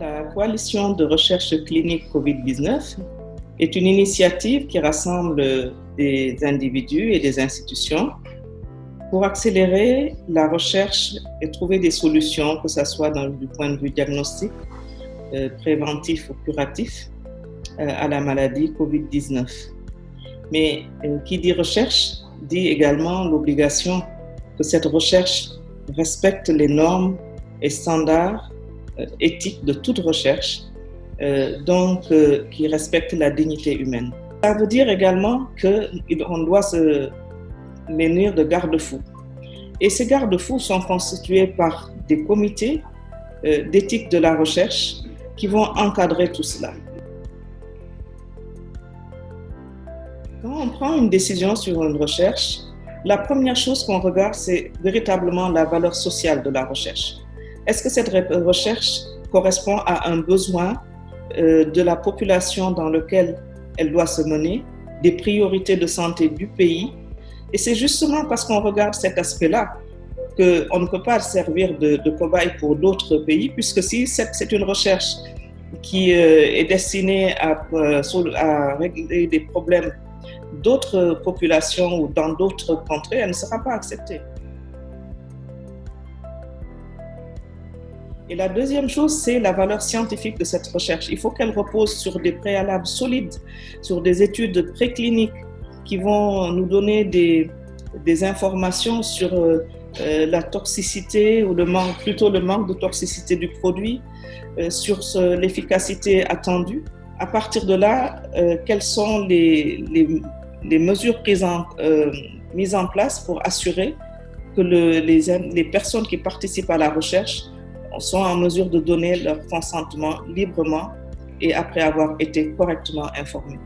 La coalition de recherche clinique COVID-19 est une initiative qui rassemble des individus et des institutions pour accélérer la recherche et trouver des solutions, que ce soit du point de vue diagnostic, préventif ou curatif, à la maladie COVID-19. Mais qui dit recherche dit également l'obligation que cette recherche respecte les normes et standards éthiques de toute recherche, qui respecte la dignité humaine. Ça veut dire également qu'on doit se munir de garde-fous. Et ces garde-fous sont constitués par des comités d'éthique de la recherche qui vont encadrer tout cela. Quand on prend une décision sur une recherche, la première chose qu'on regarde, c'est véritablement la valeur sociale de la recherche. Est-ce que cette recherche correspond à un besoin de la population dans lequel elle doit se mener, des priorités de santé du pays? Et c'est justement parce qu'on regarde cet aspect-là qu'on ne peut pas servir de cobaye pour d'autres pays, puisque si c'est une recherche qui est destinée à régler des problèmes d'autres populations ou dans d'autres contrées, elle ne sera pas acceptée. Et la deuxième chose, c'est la valeur scientifique de cette recherche. Il faut qu'elle repose sur des préalables solides, sur des études précliniques qui vont nous donner des informations sur la toxicité ou plutôt le manque de toxicité du produit, sur l'efficacité attendue. À partir de là, quelles sont les mesures mises en place pour assurer que les personnes qui participent à la recherche sont en mesure de donner leur consentement librement et après avoir été correctement informées.